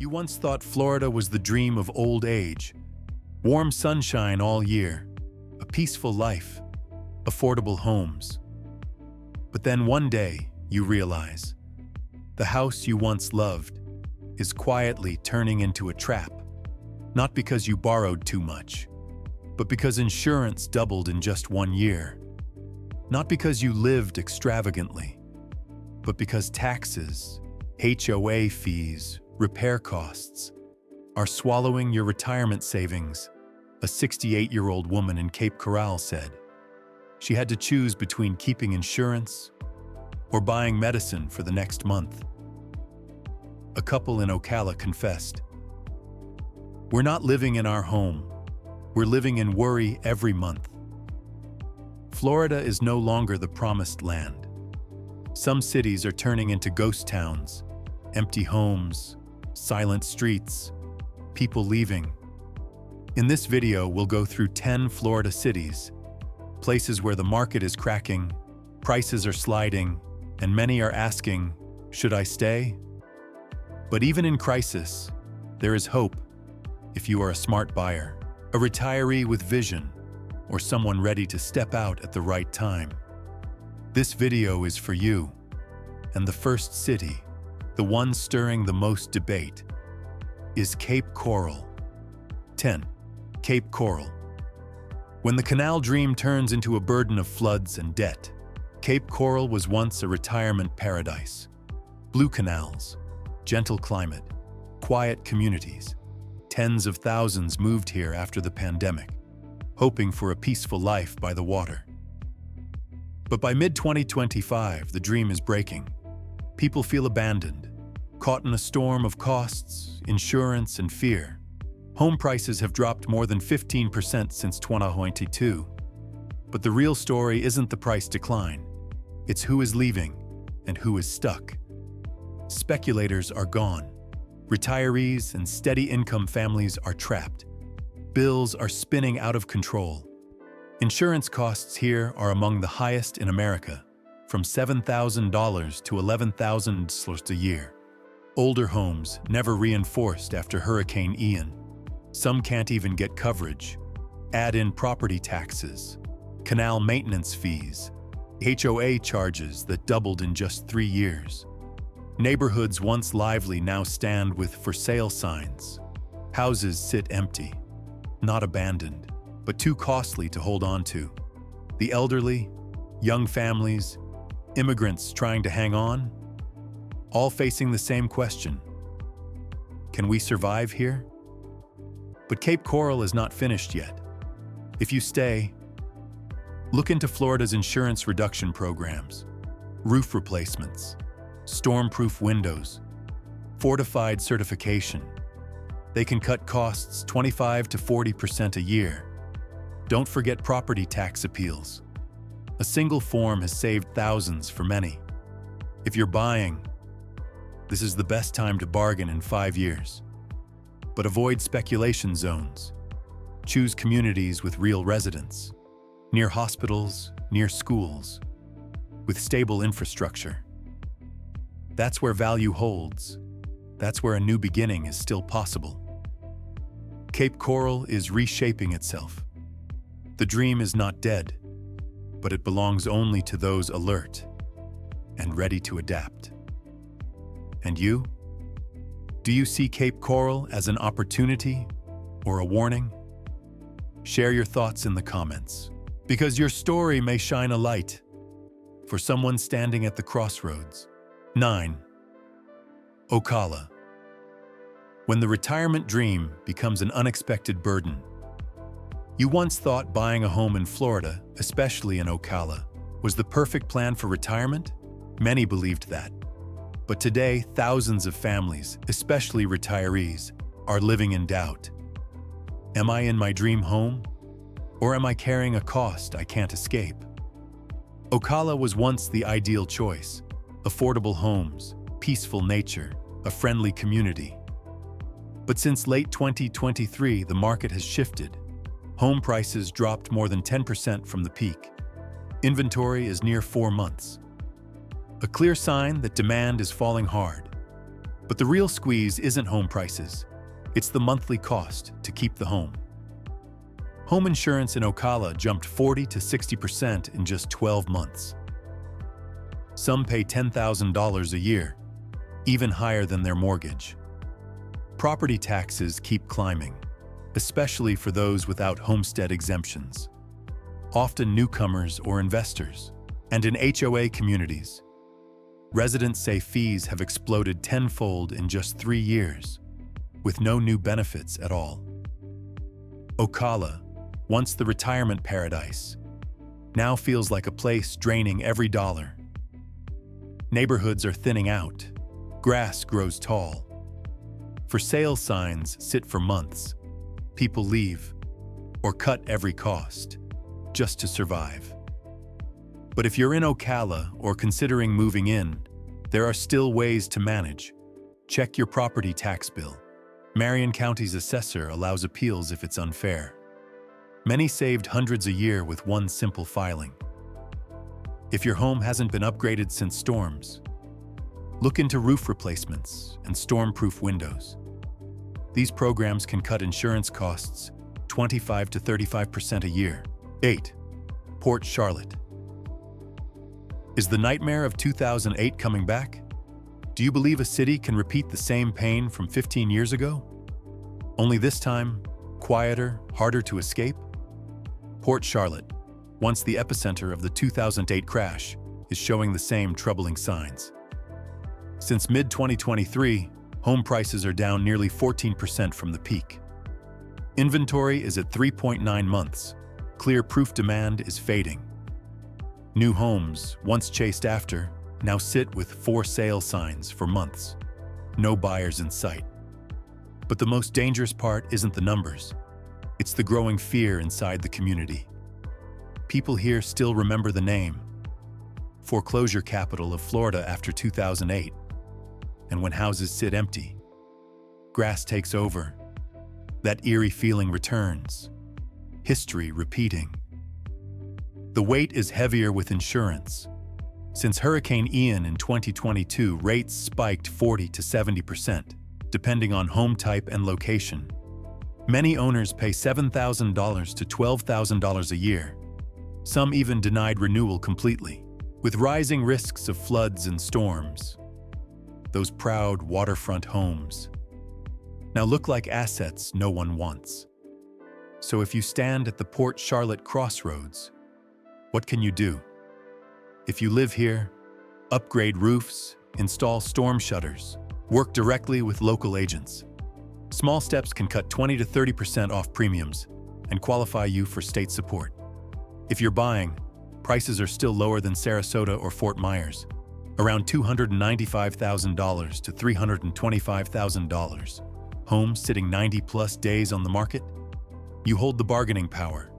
You once thought Florida was the dream of old age. Warm sunshine all year, a peaceful life, affordable homes. But then one day, you realize, the house you once loved is quietly turning into a trap. Not because you borrowed too much, but because insurance doubled in just 1 year. Not because you lived extravagantly, but because taxes, HOA fees, repair costs are swallowing your retirement savings, a 68-year-old woman in Cape Coral said. She had to choose between keeping insurance or buying medicine for the next month. A couple in Ocala confessed, "We're not living in our home. We're living in worry every month." Florida is no longer the promised land. Some cities are turning into ghost towns, empty homes, silent streets, people leaving. In this video, we'll go through 10 Florida cities, places where the market is cracking, prices are sliding, and many are asking, should I stay? But even in crisis, there is hope if you are a smart buyer, a retiree with vision, or someone ready to step out at the right time. This video is for you, and the first city, the one stirring the most debate, is Cape Coral. 10. Cape Coral. When the canal dream turns into a burden of floods and debt, Cape Coral was once a retirement paradise. Blue canals, gentle climate, quiet communities. Tens of thousands moved here after the pandemic, hoping for a peaceful life by the water. But by mid-2025, the dream is breaking. People feel abandoned, caught in a storm of costs, insurance, and fear. Home prices have dropped more than 15% since 2022. But the real story isn't the price decline. It's who is leaving and who is stuck. Speculators are gone. Retirees and steady-income families are trapped. Bills are spinning out of control. Insurance costs here are among the highest in America, from $7,000 to $11,000 a year. Older homes never reinforced after Hurricane Ian. Some can't even get coverage. Add in property taxes, canal maintenance fees, HOA charges that doubled in just 3 years. Neighborhoods once lively now stand with for sale signs. Houses sit empty, not abandoned, but too costly to hold on to. The elderly, young families, immigrants trying to hang on, all facing the same question. Can we survive here? But Cape Coral is not finished yet. If you stay, look into Florida's insurance reduction programs, roof replacements, storm-proof windows, fortified certification. They can cut costs 25 to 40% a year. Don't forget property tax appeals. A single form has saved thousands for many. If you're buying, this is the best time to bargain in 5 years. But avoid speculation zones. Choose communities with real residents, near hospitals, near schools, with stable infrastructure. That's where value holds. That's where a new beginning is still possible. Cape Coral is reshaping itself. The dream is not dead, but it belongs only to those alert and ready to adapt. And you? Do you see Cape Coral as an opportunity or a warning? Share your thoughts in the comments, because your story may shine a light for someone standing at the crossroads. 9. Ocala. When the retirement dream becomes an unexpected burden. You once thought buying a home in Florida, especially in Ocala, was the perfect plan for retirement? Many believed that. But today, thousands of families, especially retirees, are living in doubt. Am I in my dream home? Or am I carrying a cost I can't escape? Ocala was once the ideal choice. Affordable homes, peaceful nature, a friendly community. But since late 2023, the market has shifted. Home prices dropped more than 10% from the peak. Inventory is near 4 months. A clear sign that demand is falling hard. But the real squeeze isn't home prices. It's the monthly cost to keep the home. Home insurance in Ocala jumped 40 to 60% in just 12 months. Some pay $10,000 a year, even higher than their mortgage. Property taxes keep climbing, especially for those without homestead exemptions, often newcomers or investors. And in HOA communities, residents say fees have exploded tenfold in just 3 years, with no new benefits at all. Ocala, once the retirement paradise, now feels like a place draining every dollar. Neighborhoods are thinning out. Grass grows tall. For sale signs sit for months. People leave or cut every cost just to survive. But if you're in Ocala or considering moving in, there are still ways to manage. Check your property tax bill. Marion County's assessor allows appeals if it's unfair. Many saved hundreds a year with one simple filing. If your home hasn't been upgraded since storms, look into roof replacements and storm-proof windows. These programs can cut insurance costs 25 to 35% a year. 8. Port Charlotte. Is the nightmare of 2008 coming back? Do you believe a city can repeat the same pain from 15 years ago? Only this time, quieter, harder to escape? Port Charlotte, once the epicenter of the 2008 crash, is showing the same troubling signs. Since mid-2023, home prices are down nearly 14% from the peak. Inventory is at 3.9 months. Clear proof demand is fading. New homes, once chased after, now sit with for sale signs for months. No buyers in sight. But the most dangerous part isn't the numbers. It's the growing fear inside the community. People here still remember the name. Foreclosure capital of Florida after 2008. And when houses sit empty, grass takes over. That eerie feeling returns. History repeating. The weight is heavier with insurance. Since Hurricane Ian in 2022, rates spiked 40 to 70%, depending on home type and location. Many owners pay $7,000 to $12,000 a year. Some even denied renewal completely. With rising risks of floods and storms, those proud waterfront homes now look like assets no one wants. So if you stand at the Port Charlotte crossroads, what can you do? If you live here, upgrade roofs, install storm shutters, work directly with local agents. Small steps can cut 20 to 30% off premiums and qualify you for state support. If you're buying, prices are still lower than Sarasota or Fort Myers, around $295,000 to $325,000. Homes sitting 90-plus days on the market? You hold the bargaining power.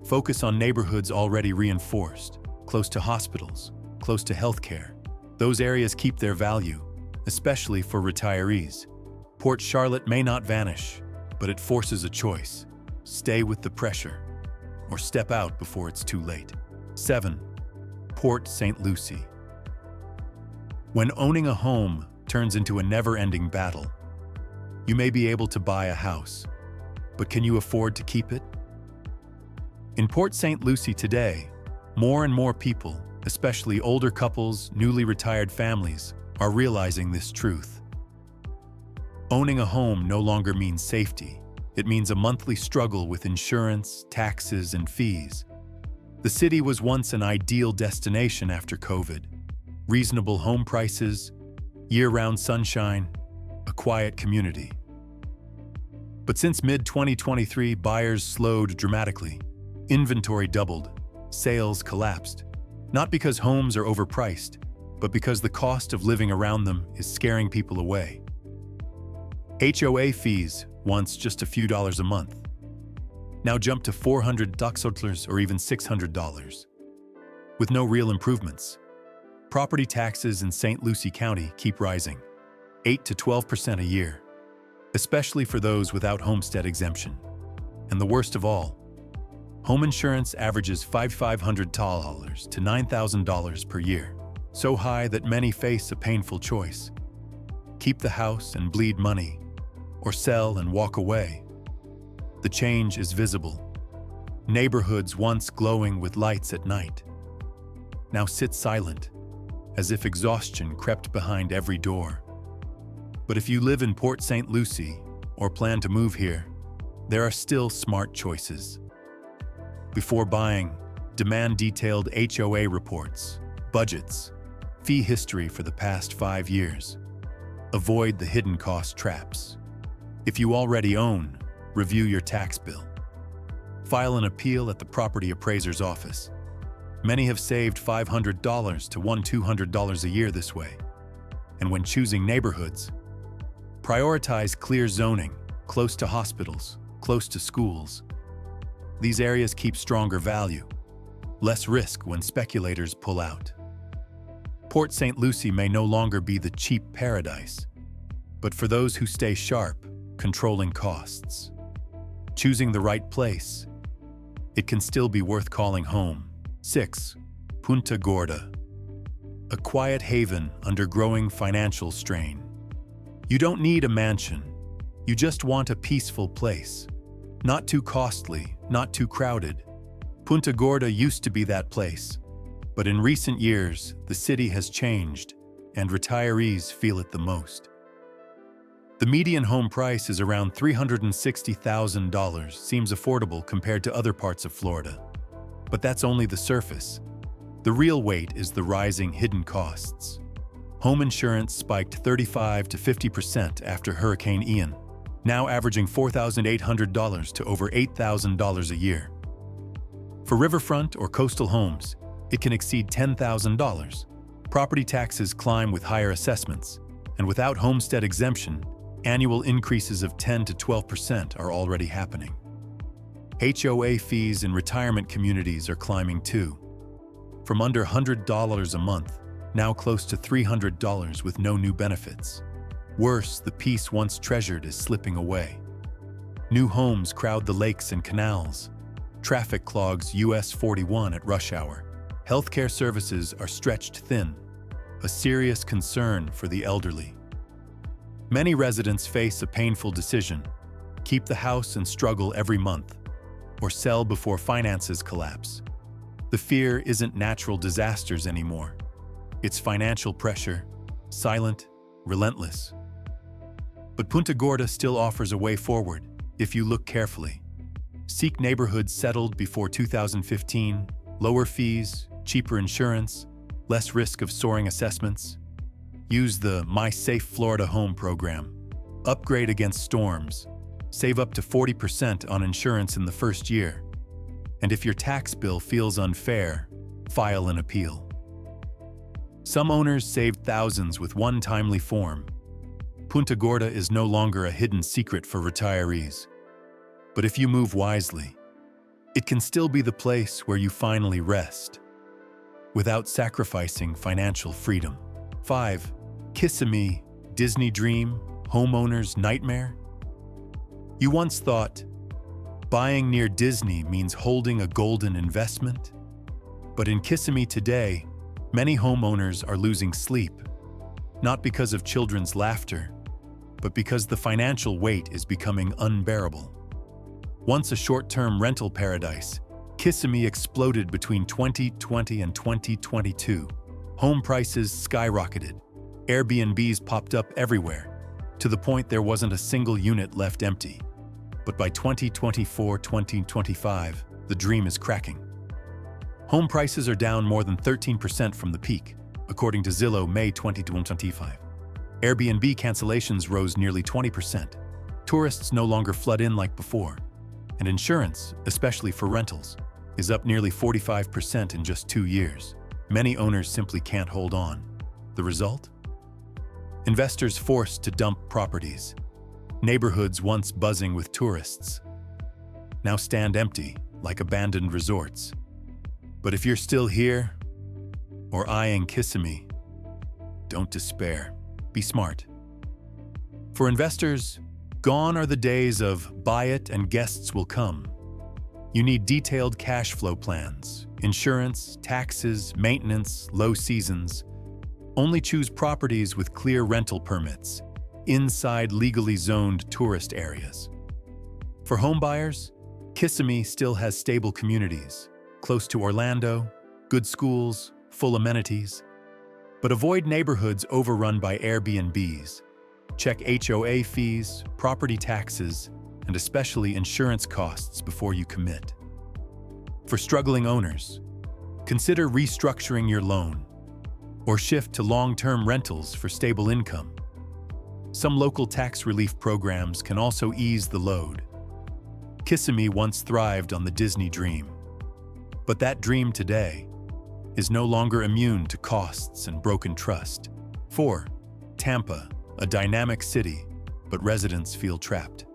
Focus on neighborhoods already reinforced, close to hospitals, close to healthcare. Those areas keep their value, especially for retirees. Port Charlotte may not vanish, but it forces a choice. Stay with the pressure, or step out before it's too late. 7. Port St. Lucie. When owning a home turns into a never-ending battle, you may be able to buy a house, but can you afford to keep it? In Port St. Lucie today, more and more people, especially older couples, newly retired families, are realizing this truth. Owning a home no longer means safety. It means a monthly struggle with insurance, taxes, and fees. The city was once an ideal destination after COVID. Reasonable home prices, year-round sunshine, a quiet community. But since mid-2023, buyers slowed dramatically. Inventory doubled, sales collapsed. Not because homes are overpriced, but because the cost of living around them is scaring people away. HOA fees, once just a few dollars a month, now jump to $400 or even $600. With no real improvements. Property taxes in St. Lucie County keep rising, 8 to 12% a year, especially for those without homestead exemption. And the worst of all, home insurance averages $5,500 to $9,000 per year, so high that many face a painful choice. keep the house and bleed money, or sell and walk away. The change is visible. Neighborhoods once glowing with lights at night now sit silent, as if exhaustion crept behind every door. But if you live in Port St. Lucie or plan to move here, there are still smart choices. Before buying, demand detailed HOA reports, budgets, fee history for the past 5 years. Avoid the hidden cost traps. If you already own, review your tax bill. File an appeal at the property appraiser's office. Many have saved $500 to $200 a year this way. And when choosing neighborhoods, prioritize clear zoning, close to hospitals, close to schools. These areas keep stronger value, less risk when speculators pull out. Port St. Lucie may no longer be the cheap paradise, but for those who stay sharp, controlling costs, choosing the right place, it can still be worth calling home. 6. Punta Gorda. A quiet haven under growing financial strain. You don't need a mansion. You just want a peaceful place. Not too costly, not too crowded. Punta Gorda used to be that place, but in recent years, the city has changed, and retirees feel it the most. The median home price is around $360,000, seems affordable compared to other parts of Florida. But that's only the surface. The real weight is the rising hidden costs. Home insurance spiked 35 to 50% after Hurricane Ian, now averaging $4,800 to over $8,000 a year. For riverfront or coastal homes, it can exceed $10,000. Property taxes climb with higher assessments, and without homestead exemption, annual increases of 10 to 12% are already happening. HOA fees in retirement communities are climbing too. From under $100 a month, now close to $300 with no new benefits. Worse, the peace once treasured is slipping away. New homes crowd the lakes and canals. Traffic clogs US 41 at rush hour. Healthcare services are stretched thin, a serious concern for the elderly. Many residents face a painful decision: keep the house and struggle every month, or sell before finances collapse. The fear isn't natural disasters anymore. It's financial pressure, silent, relentless. But Punta Gorda still offers a way forward if you look carefully. Seek neighborhoods settled before 2015, lower fees, cheaper insurance, less risk of soaring assessments. Use the My Safe Florida Home program. Upgrade against storms. Save up to 40% on insurance in the first year. And if your tax bill feels unfair, file an appeal. Some owners saved thousands with one timely form. Punta Gorda is no longer a hidden secret for retirees. But if you move wisely, it can still be the place where you finally rest, without sacrificing financial freedom. 5. Kissimmee, Disney dream, homeowner's nightmare? You once thought, buying near Disney means holding a golden investment? But in Kissimmee today, many homeowners are losing sleep, not because of children's laughter, but because the financial weight is becoming unbearable. Once a short-term rental paradise, Kissimmee exploded between 2020 and 2022. Home prices skyrocketed. Airbnbs popped up everywhere, to the point there wasn't a single unit left empty. But by 2024-2025, the dream is cracking. Home prices are down more than 13% from the peak, according to Zillow May 2025. Airbnb cancellations rose nearly 20%. Tourists no longer flood in like before. And insurance, especially for rentals, is up nearly 45% in just 2 years. Many owners simply can't hold on. The result? Investors forced to dump properties. Neighborhoods once buzzing with tourists now stand empty like abandoned resorts. But if you're still here or eyeing Kissimmee, don't despair. Be smart. For investors, gone are the days of buy it and guests will come. You need detailed cash flow plans, insurance, taxes, maintenance, low seasons. Only choose properties with clear rental permits, inside legally zoned tourist areas. For homebuyers, Kissimmee still has stable communities, close to Orlando, good schools, full amenities. But avoid neighborhoods overrun by Airbnbs. Check HOA fees, property taxes, and especially insurance costs before you commit. For struggling owners, consider restructuring your loan or shift to long-term rentals for stable income. Some local tax relief programs can also ease the load. Kissimmee once thrived on the Disney dream, but that dream today is no longer immune to costs and broken trust. 4. Tampa, a dynamic city, but residents feel trapped.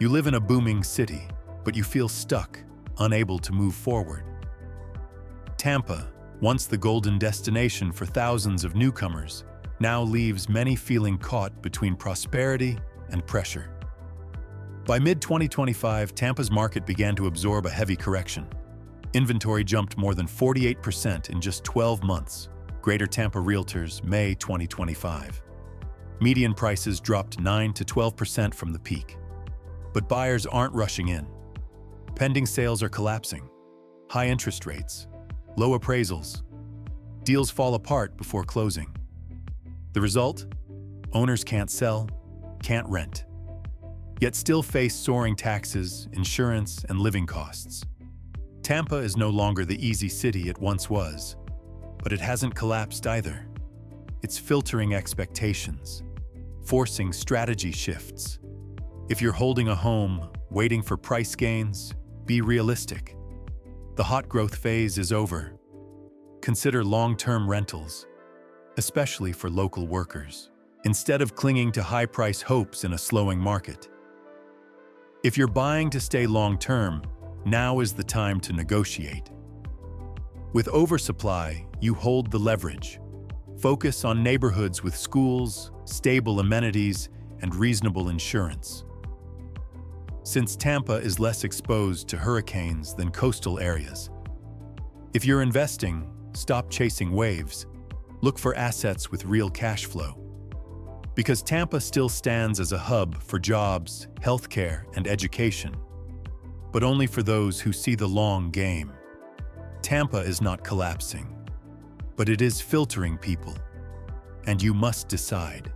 You live in a booming city, but you feel stuck, unable to move forward. Tampa, once the golden destination for thousands of newcomers, now leaves many feeling caught between prosperity and pressure. By mid-2025, Tampa's market began to absorb a heavy correction. Inventory jumped more than 48% in just 12 months. Greater Tampa Realtors, May 2025. Median prices dropped 9 to 12% from the peak. But buyers aren't rushing in. Pending sales are collapsing. High interest rates, low appraisals. Deals fall apart before closing. The result? Owners can't sell, can't rent, yet still face soaring taxes, insurance, and living costs. Tampa is no longer the easy city it once was, but it hasn't collapsed either. It's filtering expectations, forcing strategy shifts. If you're holding a home, waiting for price gains, be realistic. The hot growth phase is over. Consider long-term rentals, especially for local workers, instead of clinging to high-price hopes in a slowing market. If you're buying to stay long-term, now is the time to negotiate. With oversupply, you hold the leverage. Focus on neighborhoods with schools, stable amenities, and reasonable insurance. Since Tampa is less exposed to hurricanes than coastal areas, if you're investing, stop chasing waves. Look for assets with real cash flow. Because Tampa still stands as a hub for jobs, healthcare, and education, but only for those who see the long game. Tampa is not collapsing, but it is filtering people, and you must decide.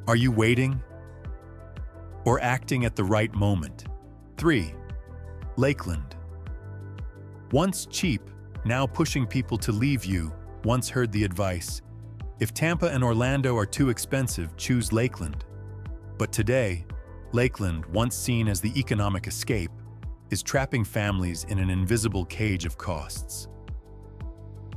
Are you waiting or acting at the right moment? 3. Lakeland. Once cheap, now pushing people to leave you, once heard the advice, if Tampa and Orlando are too expensive, choose Lakeland. But today, Lakeland, once seen as the economic escape, is trapping families in an invisible cage of costs.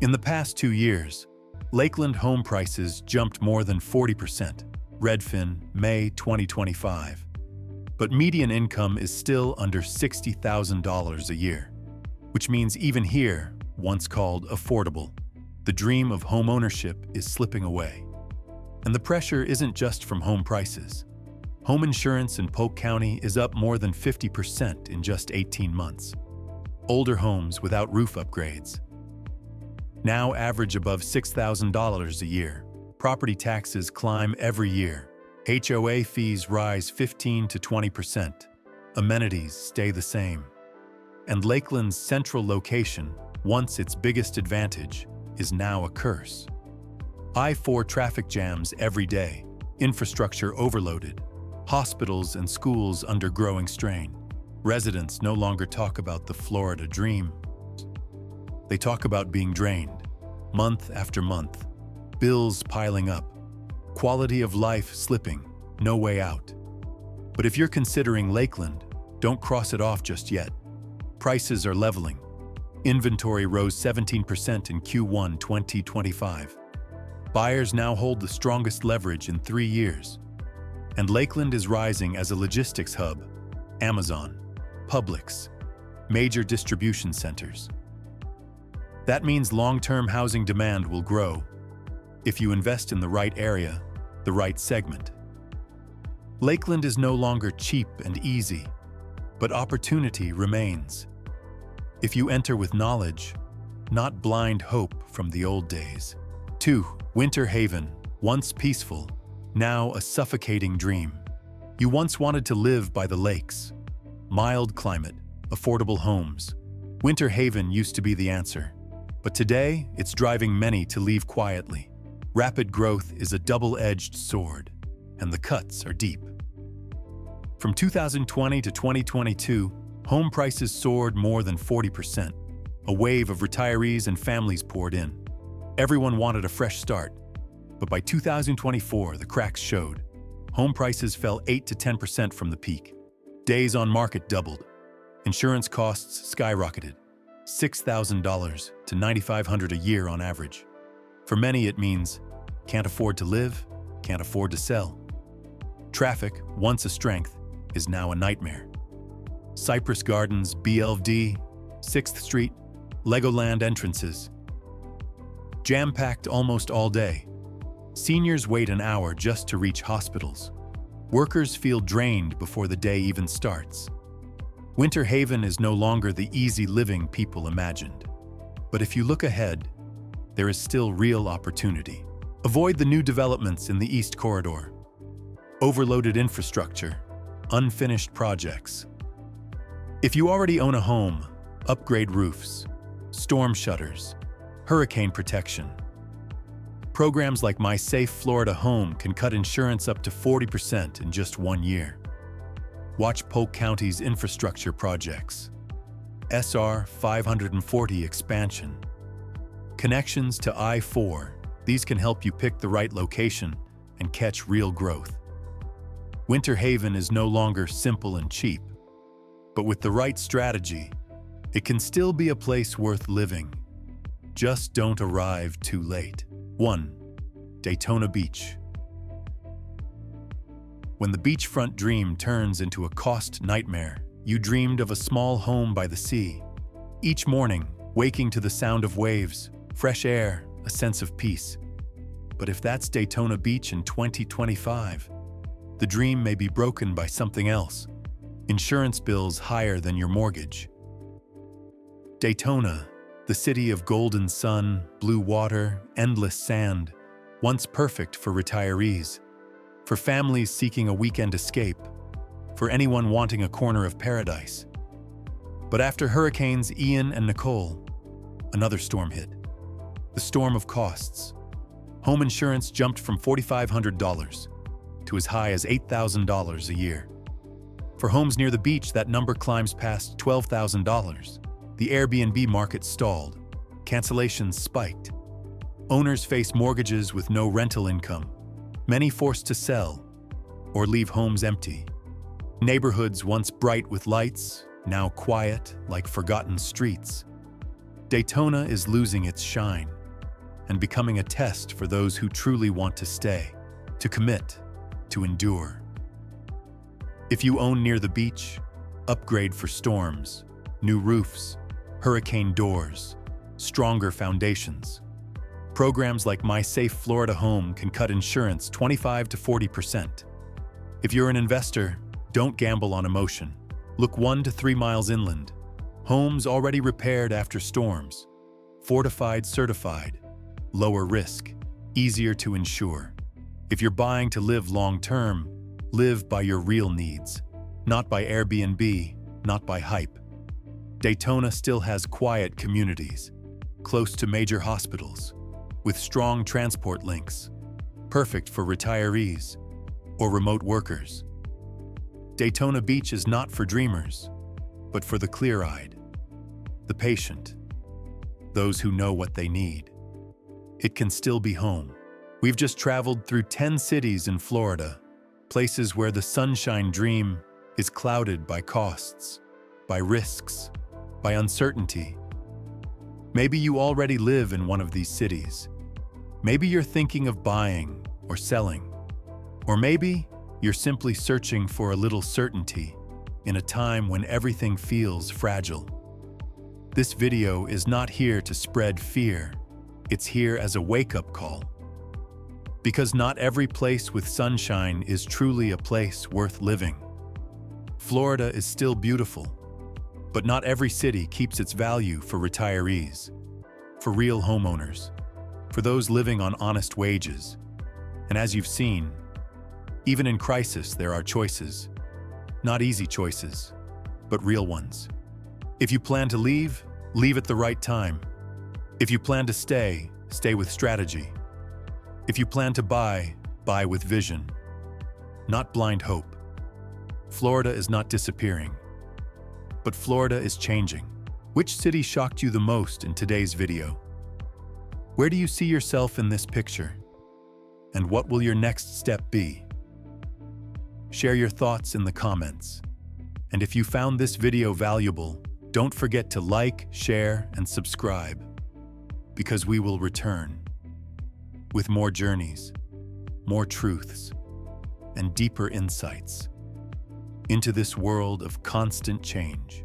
In the past 2 years, Lakeland home prices jumped more than 40%. Redfin, May 2025. But median income is still under $60,000 a year, which means even here, once called affordable, the dream of homeownership is slipping away. And the pressure isn't just from home prices. Home insurance in Polk County is up more than 50% in just 18 months. Older homes without roof upgrades now average above $6,000 a year. Property taxes climb every year. HOA fees rise 15 to 20%. Amenities stay the same. And Lakeland's central location, once its biggest advantage, is now a curse. I-4 traffic jams every day, infrastructure overloaded, hospitals and schools under growing strain. Residents no longer talk about the Florida dream. They talk about being drained, month after month, bills piling up, quality of life slipping, no way out. But if you're considering Lakeland, don't cross it off just yet. Prices are leveling. Inventory rose 17% in Q1 2025. Buyers now hold the strongest leverage in 3 years. And Lakeland is rising as a logistics hub. Amazon, Publix, major distribution centers. That means long-term housing demand will grow if you invest in the right area, the right segment. Lakeland is no longer cheap and easy, but opportunity remains. If you enter with knowledge, not blind hope from the old days. 2. Winter Haven, once peaceful, now a suffocating dream. You once wanted to live by the lakes. Mild climate, affordable homes. Winter Haven used to be the answer. But today, it's driving many to leave quietly. Rapid growth is a double-edged sword, and the cuts are deep. From 2020 to 2022, home prices soared more than 40%. A wave of retirees and families poured in. Everyone wanted a fresh start. But by 2024, the cracks showed. Home prices fell 8 to 10% from the peak. Days on market doubled. Insurance costs skyrocketed. $6,000 to $9,500 a year on average. For many, it means can't afford to live, can't afford to sell. Traffic, once a strength, is now a nightmare. Cypress Gardens, BLD, 6th Street, Legoland entrances. Jam-packed almost all day. Seniors wait an hour just to reach hospitals. Workers feel drained before the day even starts. Winter Haven is no longer the easy living people imagined. But if you look ahead, there is still real opportunity. Avoid the new developments in the East Corridor. Overloaded infrastructure, unfinished projects. If you already own a home, upgrade roofs, storm shutters, hurricane protection. Programs like My Safe Florida Home can cut insurance up to 40% in just 1 year. Watch Polk County's infrastructure projects. SR 540 expansion. Connections to I-4. These can help you pick the right location and catch real growth. Winter Haven is no longer simple and cheap, but with the right strategy, it can still be a place worth living. Just don't arrive too late. 1. Daytona Beach. When the beachfront dream turns into a cost nightmare, you dreamed of a small home by the sea. Each morning, waking to the sound of waves, fresh air, a sense of peace. But if that's Daytona Beach in 2025, the dream may be broken by something else. Insurance bills higher than your mortgage. Daytona, the city of golden sun, blue water, endless sand, once perfect for retirees, for families seeking a weekend escape, for anyone wanting a corner of paradise. But after Hurricanes Ian and Nicole, another storm hit. The storm of costs. Home insurance jumped from $4,500 to as high as $8,000 a year. For homes near the beach, that number climbs past $12,000. The Airbnb market stalled. Cancellations spiked. Owners face mortgages with no rental income. Many forced to sell or leave homes empty. Neighborhoods once bright with lights, now quiet like forgotten streets. Daytona is losing its shine and becoming a test for those who truly want to stay, to commit, to endure. If you own near the beach, upgrade for storms, new roofs, hurricane doors, stronger foundations. Programs like My Safe Florida Home can cut insurance 25 to 40%. If you're an investor, don't gamble on emotion. Look 1 to 3 miles inland. Homes already repaired after storms. Fortified, certified. Lower risk. Easier to insure. If you're buying to live long-term, live by your real needs. Not by Airbnb, not by hype. Daytona still has quiet communities, close to major hospitals, with strong transport links, perfect for retirees or remote workers. Daytona Beach is not for dreamers, but for the clear-eyed, the patient, those who know what they need. It can still be home. We've just traveled through 10 cities in Florida, places where the sunshine dream is clouded by costs, by risks, by uncertainty. Maybe you already live in one of these cities. Maybe you're thinking of buying or selling. Or maybe you're simply searching for a little certainty in a time when everything feels fragile. This video is not here to spread fear. It's here as a wake-up call. Because not every place with sunshine is truly a place worth living. Florida is still beautiful, but not every city keeps its value for retirees, for real homeowners. for those living on honest wages. And as you've seen, even in crisis, there are choices. Not easy choices, but real ones. If you plan to leave, leave at the right time. If you plan to stay, stay with strategy. If you plan to buy, buy with vision, not blind hope. Florida is not disappearing, but Florida is changing. Which city shocked you the most in today's video? Where do you see yourself in this picture? And what will your next step be? Share your thoughts in the comments. And if you found this video valuable, don't forget to like, share, and subscribe, because we will return with more journeys, more truths, and deeper insights into this world of constant change.